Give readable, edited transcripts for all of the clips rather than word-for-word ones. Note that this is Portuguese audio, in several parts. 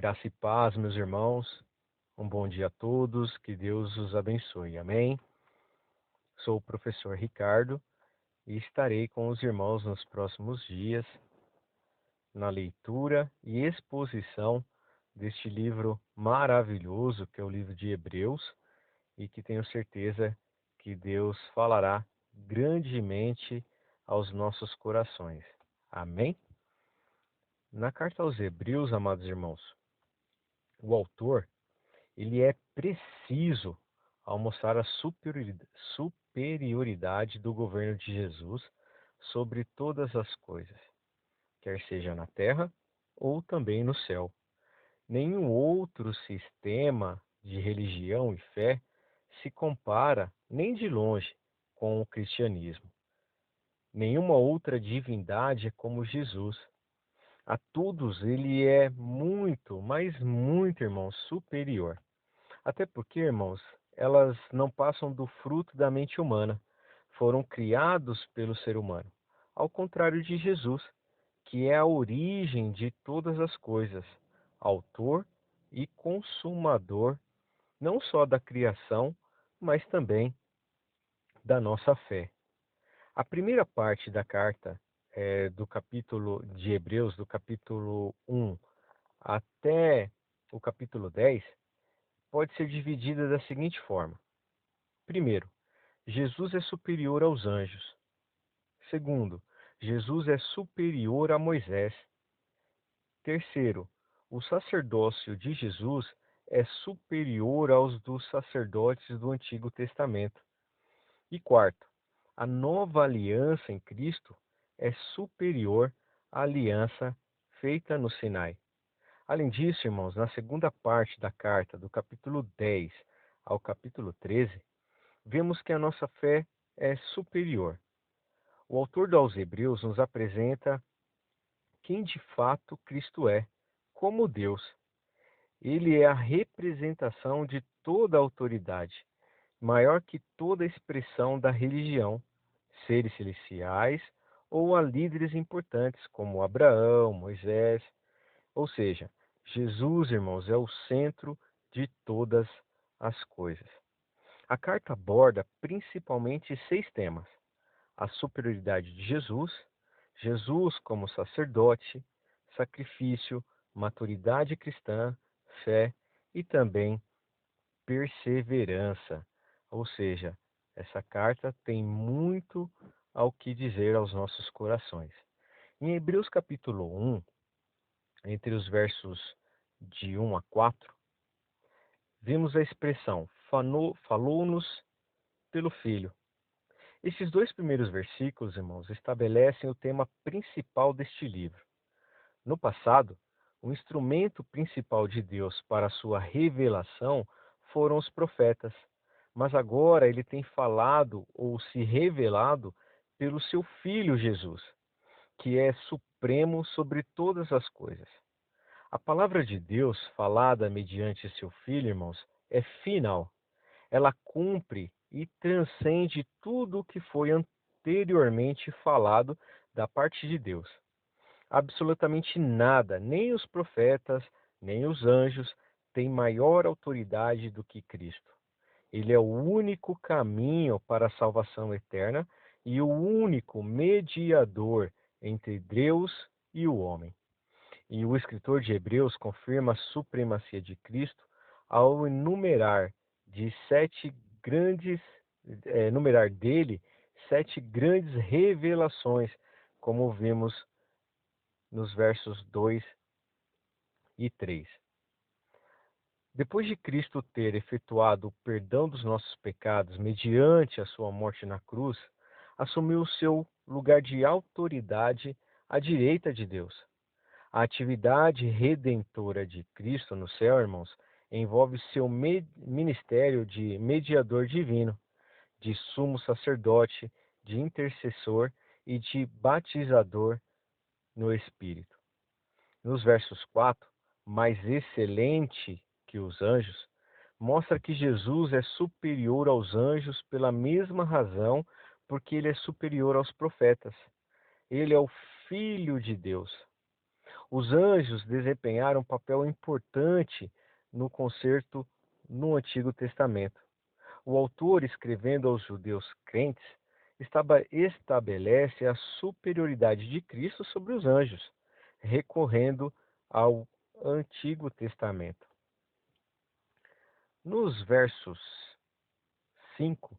Graça e paz, meus irmãos. Um bom dia a todos. Que Deus os abençoe. Amém. Sou o professor Ricardo e estarei com os irmãos nos próximos dias na leitura e exposição deste livro maravilhoso que é o livro de Hebreus e que tenho certeza que Deus falará grandemente aos nossos corações. Amém? Na carta aos Hebreus, amados irmãos, o autor ele é preciso ao mostrar a superioridade do governo de Jesus sobre todas as coisas, quer seja na terra ou também no céu. Nenhum outro sistema de religião e fé se compara nem de longe com o cristianismo. Nenhuma outra divindade é como Jesus. A todos ele é muito, mas muito, irmão, superior. Até porque, irmãos, elas não passam do fruto da mente humana, foram criados pelo ser humano. Ao contrário de Jesus, que é a origem de todas as coisas, autor e consumador, não só da criação, mas também da nossa fé. A primeira parte da carta do capítulo de Hebreus, do capítulo 1 até o capítulo 10, pode ser dividida da seguinte forma. Primeiro, Jesus é superior aos anjos. Segundo, Jesus é superior a Moisés. Terceiro, o sacerdócio de Jesus é superior aos dos sacerdotes do Antigo Testamento. E quarto, a nova aliança em Cristo é superior à aliança feita no Sinai. Além disso, irmãos, na segunda parte da carta, do capítulo 10 ao capítulo 13, vemos que a nossa fé é superior. O autor aos Hebreus nos apresenta quem de fato Cristo é, como Deus. Ele é a representação de toda a autoridade, maior que toda a expressão da religião, seres celestiais ou a líderes importantes como Abraão, Moisés. Ou seja, Jesus, irmãos, é o centro de todas as coisas. A carta aborda principalmente 6 temas: a superioridade de Jesus, Jesus como sacerdote, sacrifício, maturidade cristã, fé e também perseverança. Ou seja, essa carta tem muito ao que dizer aos nossos corações. Em Hebreus capítulo 1, entre os versos de 1 a 4, vimos a expressão falou-nos pelo Filho. Esses 2 primeiros versículos, irmãos, estabelecem o tema principal deste livro. No passado, o instrumento principal de Deus para a sua revelação foram os profetas, mas agora ele tem falado ou se revelado pelo seu Filho Jesus, que é supremo sobre todas as coisas. A palavra de Deus, falada mediante seu Filho, irmãos, é final. Ela cumpre e transcende tudo o que foi anteriormente falado da parte de Deus. Absolutamente nada, nem os profetas, nem os anjos, têm maior autoridade do que Cristo. Ele é o único caminho para a salvação eterna e o único mediador entre Deus e o homem. E o escritor de Hebreus confirma a supremacia de Cristo ao de grandes, enumerar dele 7 grandes revelações, como vimos nos versos 2 e 3. Depois de Cristo ter efetuado o perdão dos nossos pecados mediante a sua morte na cruz, assumiu o seu lugar de autoridade à direita de Deus. A atividade redentora de Cristo no céu, irmãos, envolve seu ministério de mediador divino, de sumo sacerdote, de intercessor e de batizador no Espírito. Nos versos 4, mais excelente que os anjos, mostra que Jesus é superior aos anjos pela mesma razão porque ele é superior aos profetas. Ele é o Filho de Deus. Os anjos desempenharam um papel importante no concerto no Antigo Testamento. O autor, escrevendo aos judeus crentes, estabelece a superioridade de Cristo sobre os anjos, recorrendo ao Antigo Testamento. Nos versos 5,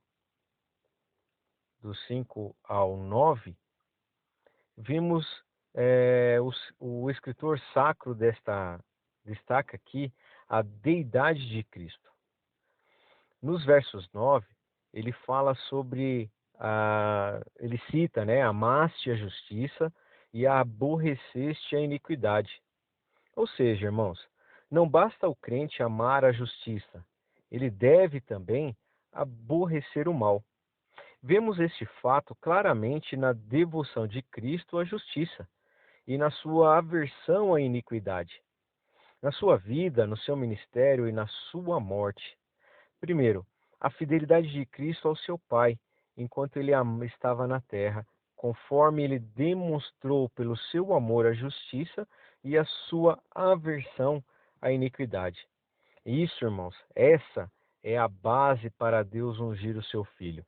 do 5 ao 9, vimos o escritor sacro destaca aqui a deidade de Cristo. Nos versos 9, ele fala sobre, ele cita, né, amaste a justiça e aborreceste a iniquidade. Ou seja, irmãos, não basta o crente amar a justiça, ele deve também aborrecer o mal. Vemos este fato claramente na devoção de Cristo à justiça e na sua aversão à iniquidade, na sua vida, no seu ministério e na sua morte. Primeiro, a fidelidade de Cristo ao seu Pai, enquanto ele estava na terra, conforme ele demonstrou pelo seu amor à justiça e a sua aversão à iniquidade. Isso, irmãos, essa é a base para Deus ungir o seu Filho.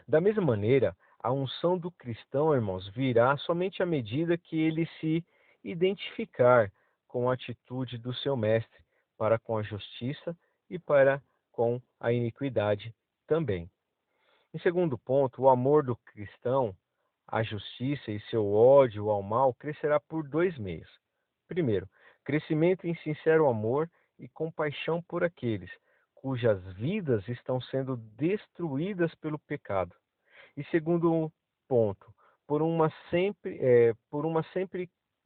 Da mesma maneira, a unção do cristão, irmãos, virá somente à medida que ele se identificar com a atitude do seu mestre para com a justiça e para com a iniquidade também. Em segundo ponto, o amor do cristão à justiça e seu ódio ao mal crescerá por dois meios. Primeiro, crescimento em sincero amor e compaixão por aqueles cujas vidas estão sendo destruídas pelo pecado. E segundo ponto, por uma sempre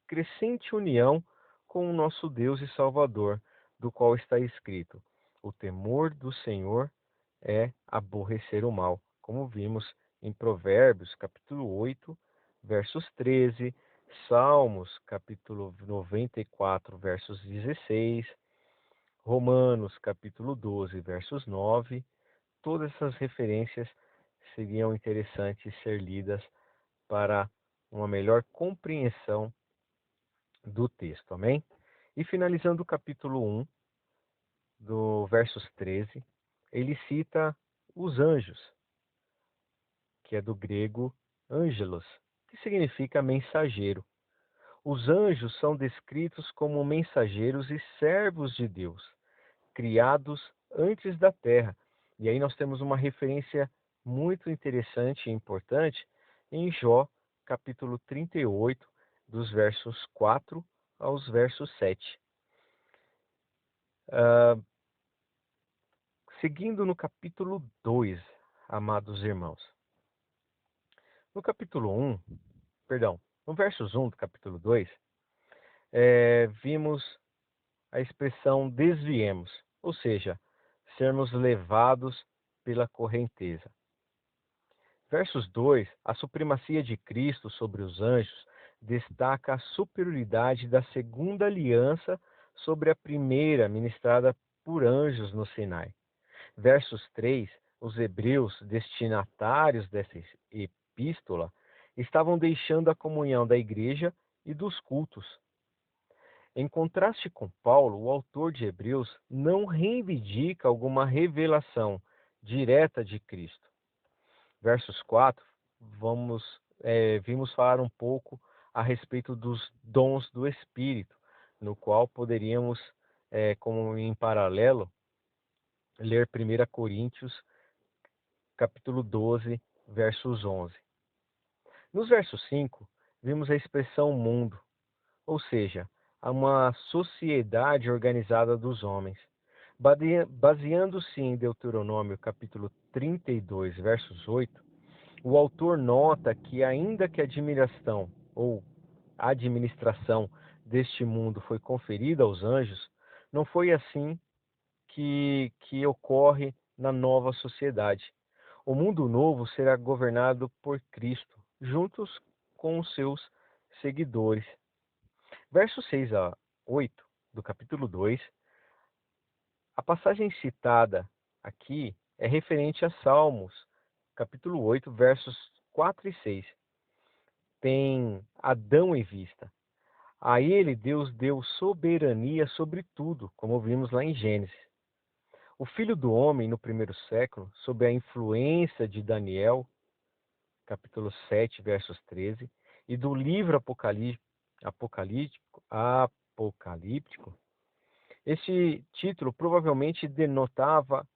crescente união com o nosso Deus e Salvador, do qual está escrito: o temor do Senhor é aborrecer o mal, como vimos em Provérbios, capítulo 8, versos 13, Salmos, capítulo 94, versos 16, Romanos, capítulo 12, versos 9. Todas essas referências seriam interessantes ser lidas para uma melhor compreensão do texto, amém? E finalizando o capítulo 1, do versos 13, ele cita os anjos, que é do grego angelos, que significa mensageiro. Os anjos são descritos como mensageiros e servos de Deus, criados antes da terra. E aí nós temos uma referência muito interessante e importante em Jó, capítulo 38, dos versos 4 aos versos 7. Seguindo no capítulo 2, amados irmãos. No capítulo 1, perdão, no versos 1 do capítulo 2, vimos a expressão desviemos, ou seja, sermos levados pela correnteza. Versos 2, a supremacia de Cristo sobre os anjos destaca a superioridade da segunda aliança sobre a primeira ministrada por anjos no Sinai. Versos 3, os hebreus destinatários dessa epístola estavam deixando a comunhão da igreja e dos cultos. Em contraste com Paulo, o autor de Hebreus não reivindica alguma revelação direta de Cristo. Versos 4, vimos falar um pouco a respeito dos dons do Espírito, no qual poderíamos, como em paralelo, ler 1 Coríntios, capítulo 12, versos 11. Nos versos 5, vimos a expressão mundo, ou seja, uma sociedade organizada dos homens. Baseando-se em Deuteronômio, capítulo 32, versos 8, o autor nota que, ainda que a admiração ou administração deste mundo foi conferida aos anjos, não foi assim que ocorre na nova sociedade. O mundo novo será governado por Cristo, juntos com os seus seguidores. Versos 6 a 8 do capítulo 2, a passagem citada aqui é referente a Salmos, capítulo 8, versos 4 e 6. Tem Adão em vista. A ele Deus deu soberania sobre tudo, como vimos lá em Gênesis. O Filho do Homem, no primeiro século, sob a influência de Daniel, capítulo 7, versos 13, e do livro apocalíptico, este título provavelmente denotava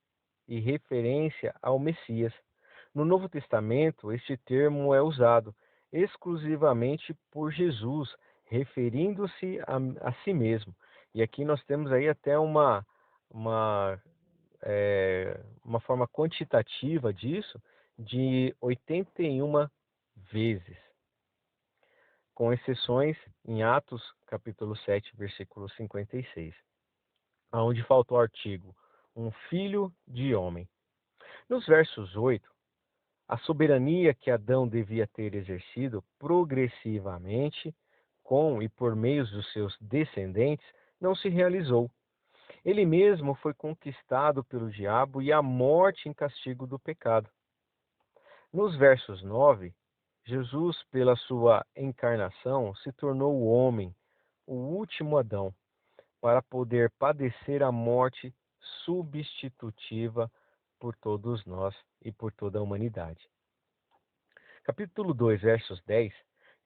e referência ao Messias. No Novo Testamento, este termo é usado exclusivamente por Jesus, referindo-se a si mesmo. E aqui nós temos aí até uma, uma forma quantitativa disso, de 81 vezes, com exceções em Atos, capítulo 7, versículo 56, onde falta o artigo, um filho de homem. Nos versos 8, a soberania que Adão devia ter exercido progressivamente, com e por meio dos seus descendentes, não se realizou. Ele mesmo foi conquistado pelo diabo e a morte em castigo do pecado. Nos versos 9, Jesus, pela sua encarnação, se tornou o homem, o último Adão, para poder padecer a morte substitutiva por todos nós e por toda a humanidade. Capítulo 2, versos 10.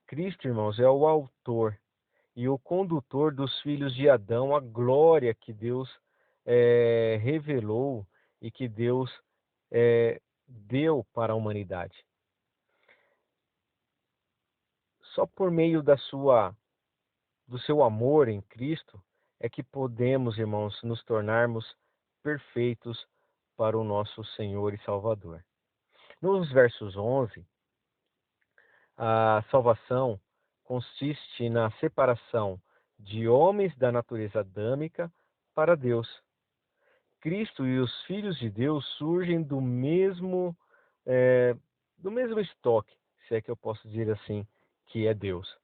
Cristo, irmãos, é o autor e o condutor dos filhos de Adão, a glória que Deus revelou e que Deus deu para a humanidade. Só por meio do seu amor em Cristo é que podemos, irmãos, nos tornarmos perfeitos para o nosso Senhor e Salvador. Nos versos 11, a salvação consiste na separação de homens da natureza adâmica para Deus. Cristo e os filhos de Deus surgem do mesmo estoque, se é que eu posso dizer assim, que é Deus.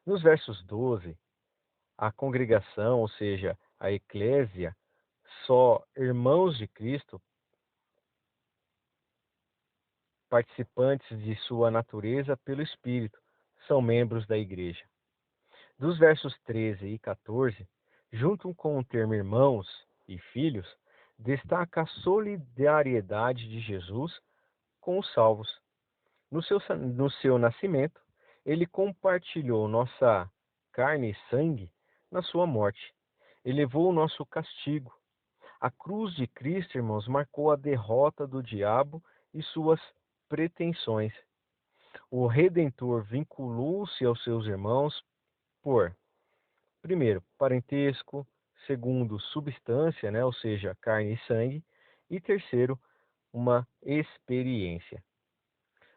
Nos versos 12, a congregação, ou seja, a eclésia, só irmãos de Cristo, participantes de sua natureza pelo Espírito, são membros da igreja. Dos versos 13 e 14, junto com o termo irmãos e filhos, destaca a solidariedade de Jesus com os salvos. No seu nascimento, ele compartilhou nossa carne e sangue na sua morte. Ele levou o nosso castigo. A cruz de Cristo, irmãos, marcou a derrota do diabo e suas pretensões. O Redentor vinculou-se aos seus irmãos por, primeiro, parentesco, segundo, substância, né, ou seja, carne e sangue, e terceiro, uma experiência.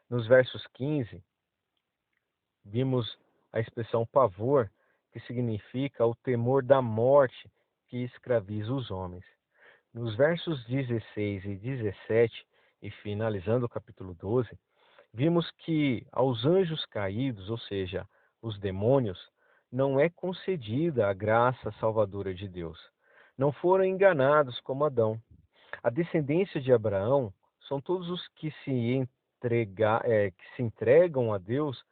Nos versos 15, vimos a expressão pavor, que significa o temor da morte que escraviza os homens. Nos versos 16 e 17, e finalizando o capítulo 12, vimos que aos anjos caídos, ou seja, os demônios, não é concedida a graça salvadora de Deus. Não foram enganados como Adão. A descendência de Abraão são todos os que se entregam a Deus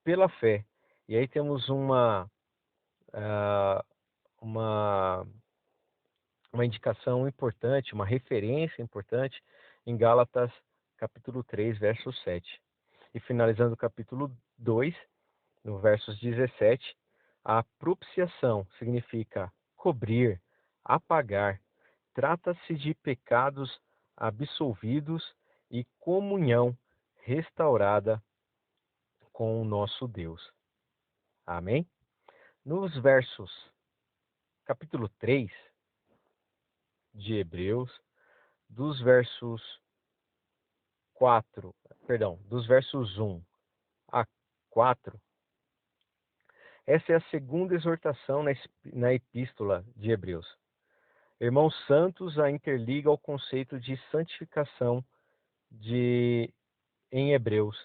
pela fé. E aí temos ah, uma, uma indicação importante, uma referência importante em Gálatas capítulo 3, verso 7. E finalizando o capítulo 2, no versos 17, a propiciação significa cobrir, apagar. Trata-se de pecados absolvidos e comunhão restaurada com o nosso Deus. Amém? Nos versos, capítulo 3 de Hebreus, dos versos 1 a 4, essa é a segunda exortação na epístola de Hebreus. Irmãos santos a interliga ao conceito de santificação em Hebreus.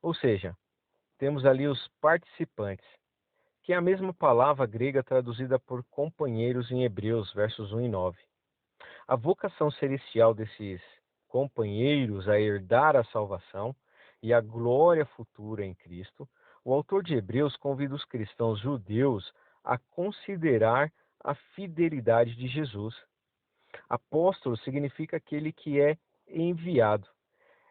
Ou seja, temos ali os participantes, que é a mesma palavra grega traduzida por companheiros em Hebreus, versos 1 e 9. A vocação celestial desses companheiros a herdar a salvação e a glória futura em Cristo O autor de Hebreus convida os cristãos judeus a considerar a fidelidade de Jesus. Apóstolo significa aquele que é enviado.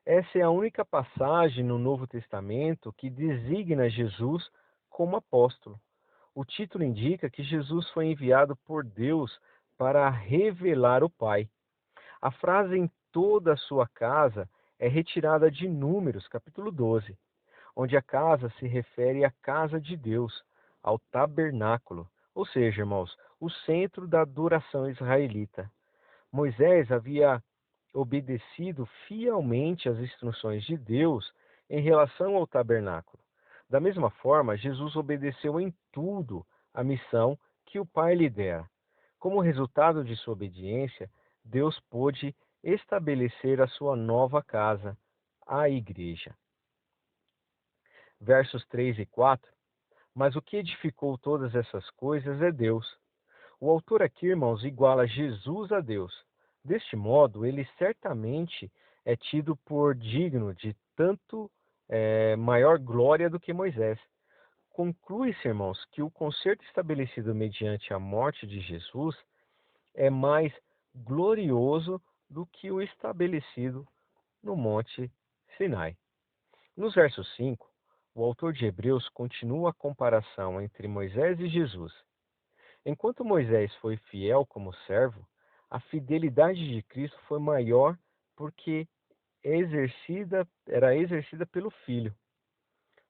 Essa é a única passagem no Novo Testamento que designa Jesus como apóstolo. O título indica que Jesus foi enviado por Deus para revelar o Pai. A frase em toda a sua casa é retirada de Números, capítulo 12, onde a casa se refere à casa de Deus, ao tabernáculo, ou seja, irmãos, o centro da adoração israelita. Moisés havia obedecido fielmente às instruções de Deus em relação ao tabernáculo. Da mesma forma, Jesus obedeceu em tudo à missão que o Pai lhe dera. Como resultado de sua obediência, Deus pôde estabelecer a sua nova casa, a igreja. Versos 3 e 4. Mas o que edificou todas essas coisas é Deus. O autor aqui, irmãos, iguala Jesus a Deus. Deste modo, ele certamente é tido por digno de tanto maior glória do que Moisés. Conclui-se, irmãos, que o concerto estabelecido mediante a morte de Jesus é mais glorioso do que o estabelecido no Monte Sinai. Nos versos 5, o autor de Hebreus continua a comparação entre Moisés e Jesus. Enquanto Moisés foi fiel como servo, a fidelidade de Cristo foi maior porque era exercida pelo Filho.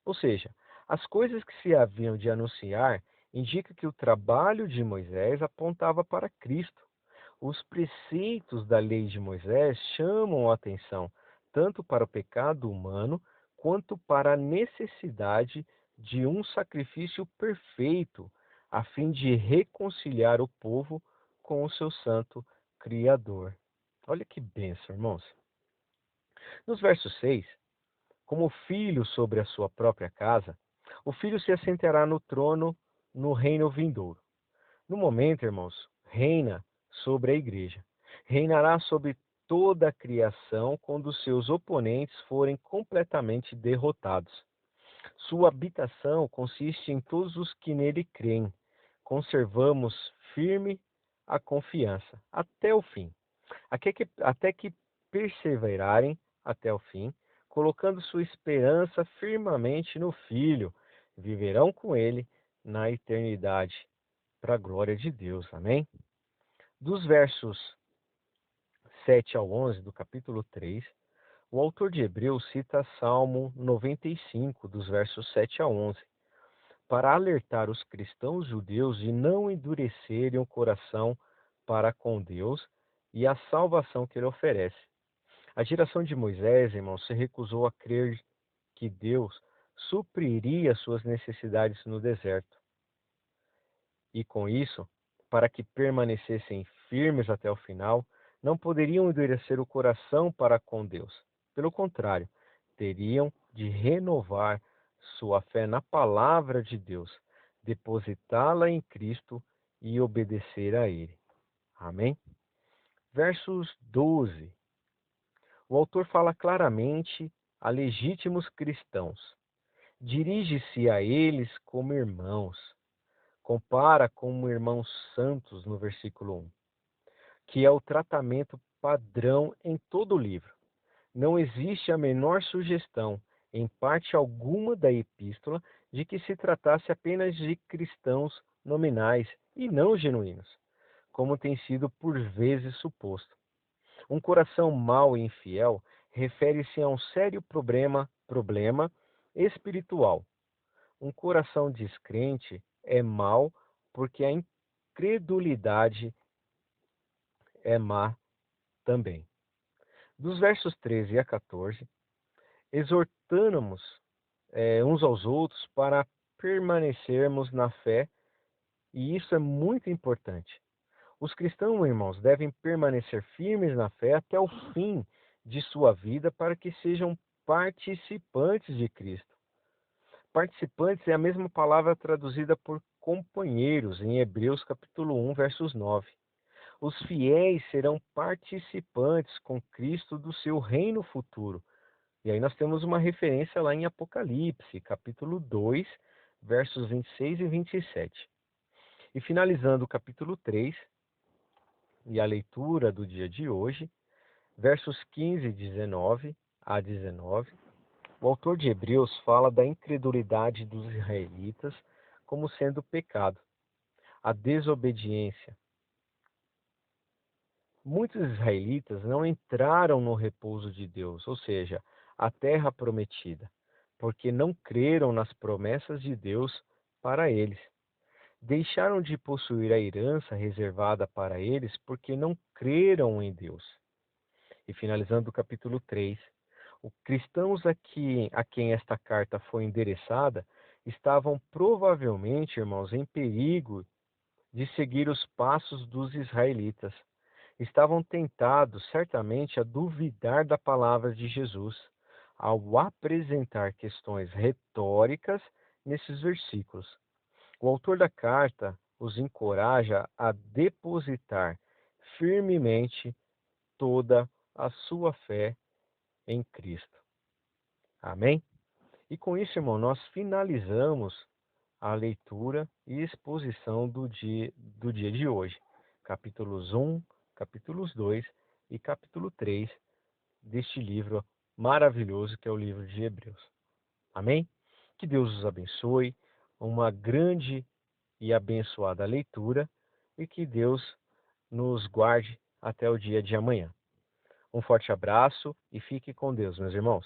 Ou seja, as coisas que se haviam de anunciar indicam que o trabalho de Moisés apontava para Cristo. Os preceitos da lei de Moisés chamam a atenção tanto para o pecado humano quanto para a necessidade de um sacrifício perfeito, a fim de reconciliar o povo com o seu santo Criador. Olha que bênção, irmãos. Nos versos 6, como filho sobre a sua própria casa, o filho se assentará no trono no reino vindouro. No momento, irmãos, reina sobre a igreja. Reinará sobre toda a criação quando seus oponentes forem completamente derrotados. Sua habitação consiste em todos os que nele creem. Conservamos firme a confiança até o fim, até que perseverarem até o fim, colocando sua esperança firmemente no Filho, viverão com ele na eternidade, para a glória de Deus. Amém? Dos versos 7 ao 11 do capítulo 3, o autor de Hebreus cita Salmo 95, dos versos 7 a 11, para alertar os cristãos judeus de não endurecerem o coração para com Deus e a salvação que ele oferece. A geração de Moisés, irmãos, se recusou a crer que Deus supriria suas necessidades no deserto. E com isso, para que permanecessem firmes até o final, não poderiam endurecer o coração para com Deus. Pelo contrário, teriam de renovar sua fé na palavra de Deus, depositá-la em Cristo e obedecer a Ele. Amém? Versos 12. O autor fala claramente a legítimos cristãos. Dirige-se a eles como irmãos. Compara como irmãos santos no versículo 1, que é o tratamento padrão em todo o livro. Não existe a menor sugestão, em parte alguma da epístola, de que se tratasse apenas de cristãos nominais e não genuínos, como tem sido por vezes suposto. Um coração mau e infiel refere-se a um sério problema espiritual. Um coração descrente é mau porque a incredulidade é má também. Dos versos 13 a 14, exortamos uns aos outros para permanecermos na fé, e isso é muito importante. Os cristãos, irmãos, devem permanecer firmes na fé até o fim de sua vida para que sejam participantes de Cristo. Participantes é a mesma palavra traduzida por companheiros em Hebreus capítulo 1, versos 9. Os fiéis serão participantes com Cristo do seu reino futuro, E aí nós temos uma referência lá em Apocalipse, capítulo 2, versos 26 e 27. E finalizando o capítulo 3 e a leitura do dia de hoje, versos 15 e 19 a 19, o autor de Hebreus fala da incredulidade dos israelitas como sendo pecado, a desobediência. Muitos israelitas não entraram no repouso de Deus, ou seja, a terra prometida, porque não creram nas promessas de Deus para eles. Deixaram de possuir a herança reservada para eles porque não creram em Deus. E finalizando o capítulo 3, os cristãos a quem esta carta foi endereçada estavam provavelmente, irmãos, em perigo de seguir os passos dos israelitas. Estavam tentados, certamente, a duvidar da palavra de Jesus, ao apresentar questões retóricas nesses versículos. O autor da carta os encoraja a depositar firmemente toda a sua fé em Cristo. Amém? E com isso, irmão, nós finalizamos a leitura e exposição do dia de hoje. Capítulos 1, capítulos 2 e capítulo 3 deste livro maravilhoso que é o livro de Hebreus. Amém? Que Deus os abençoe, uma grande e abençoada leitura e que Deus nos guarde até o dia de amanhã. Um forte abraço e fique com Deus, meus irmãos.